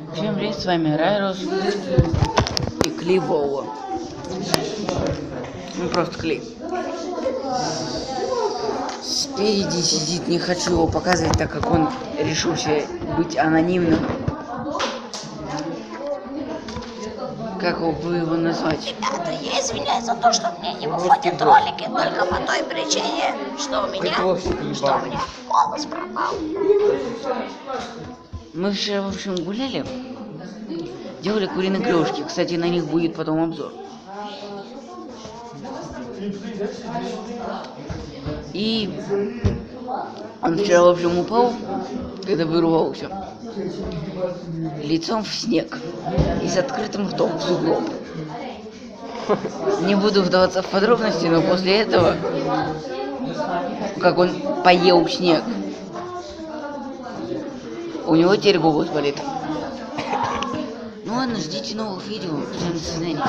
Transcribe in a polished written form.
Всем привет, с вами Райрос и Кливоу. Ну просто Клей. Спереди сидит, не хочу его показывать, так как он решился быть анонимным. Как бы его назвать? Ребята, я извиняюсь за то, что мне не выходят ролики, только по той причине, что у меня голос пропал. Мы вчера, в общем, гуляли, делали куриные крылышки. Кстати, на них будет потом обзор. И он вчера, в общем, упал, когда вырвался, лицом в снег и с открытым ртом в сугроб. Не буду вдаваться в подробности, но после этого, как он поел снег, у него теперь голос болит. Ну ладно, ждите новых видео. Всем до свидания.